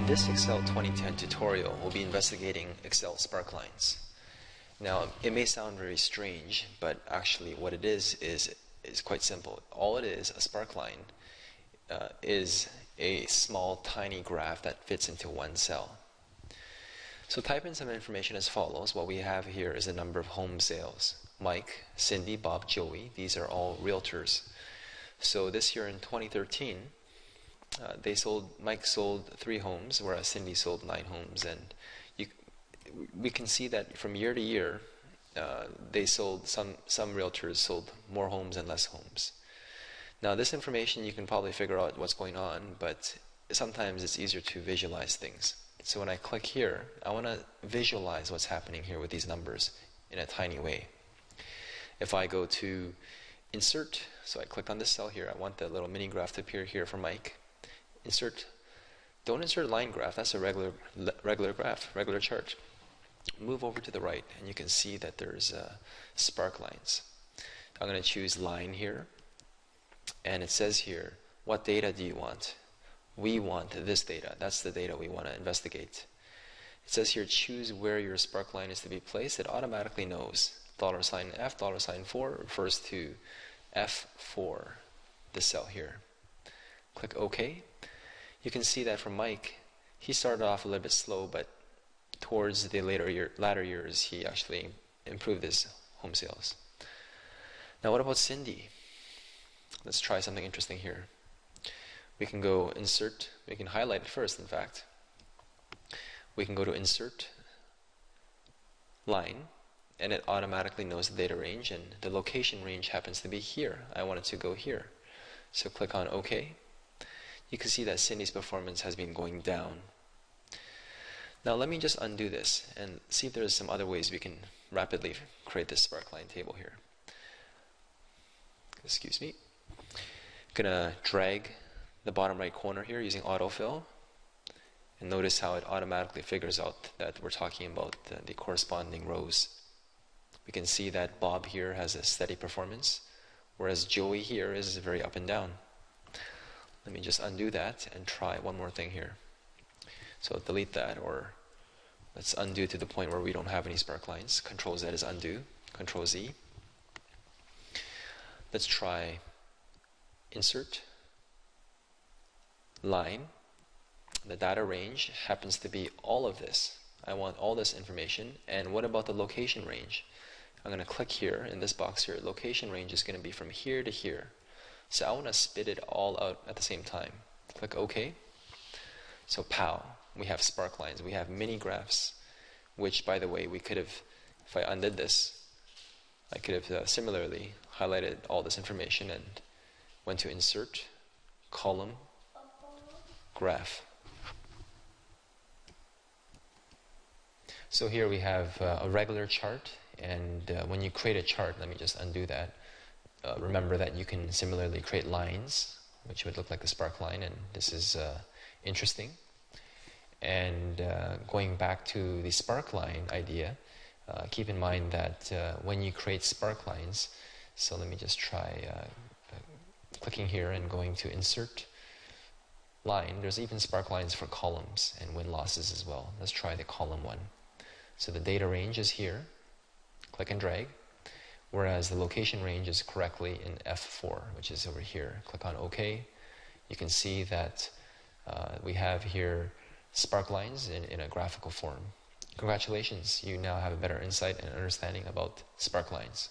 this Excel 2010 tutorial, we'll be investigating Excel SPARKLINES. Now, it may sound very strange, but actually what it is quite simple. All it is, a SPARKLINE, is a small, tiny graph that fits into one cell. So type in some information as follows. What we have here is the number of home sales. Mike, Cindy, Bob, Joey, these are all realtors. So this year in 2013, Mike sold 3 homes, whereas Cindy sold 9 homes, and we can see that from year to year, some realtors sold more homes and less homes. Now, this information you can probably figure out what's going on, but sometimes it's easier to visualize things. So when I click here, I want to visualize what's happening here with these numbers in a tiny way. If I go to Insert, so I click on this cell here, I want the little mini graph to appear here for Mike. Insert. Don't insert line graph. That's a regular graph, regular chart. Move over to the right, and you can see that there's SPARKLINES. I'm going to choose line here, and it says here, what data do you want? We want this data. That's the data we want to investigate. It says here, choose where your SPARKLINE is to be placed. It automatically knows $F, $4 refers to F4, this cell here. Click OK. You can see that for Mike, he started off a little bit slow, but towards the latter years, he actually improved his home sales. Now, what about Cindy? Let's try something interesting here. We can go Insert. We can highlight it first, in fact. We can go to Insert, Line, and it automatically knows the data range, and the location range happens to be here. I want it to go here. So click on OK. You can see that Cindy's performance has been going down. Now let me just undo this and see if there's some other ways we can rapidly create this SPARKLINE table here. Excuse me. I'm gonna drag the bottom right corner here using autofill, and notice how it automatically figures out that we're talking about the corresponding rows. We can see that Bob here has a steady performance, whereas Joey here is very up and down. Let me just undo that and try one more thing here. So delete that, or let's undo to the point where we don't have any SPARKLINEs. Control Z is undo. Control Z. Let's try Insert, Line. The data range happens to be all of this. I want all this information. And what about the location range? I'm going to click here in this box here. Location range is going to be from here to here. So I want to spit it all out at the same time. Click OK. So pow, we have SPARKLINEs. We have mini graphs, which, by the way, we could have, if I undid this, I could have similarly highlighted all this information and went to Insert, Column, Graph. So here we have a regular chart, and when you create a chart, let me just undo that. Remember that you can similarly create lines, which would look like the SPARKLINE, and this is interesting. And going back to the SPARKLINE idea, keep in mind that when you create SPARKLINEs, so let me just try clicking here and going to Insert, Line. There's even SPARKLINEs for columns and win-losses as well. Let's try the column one. So the data range is here. Click and drag. Whereas the location range is correctly in F4, which is over here. Click on OK. You can see that we have here SPARKLINEs in a graphical form. Congratulations, you now have a better insight and understanding about SPARKLINEs.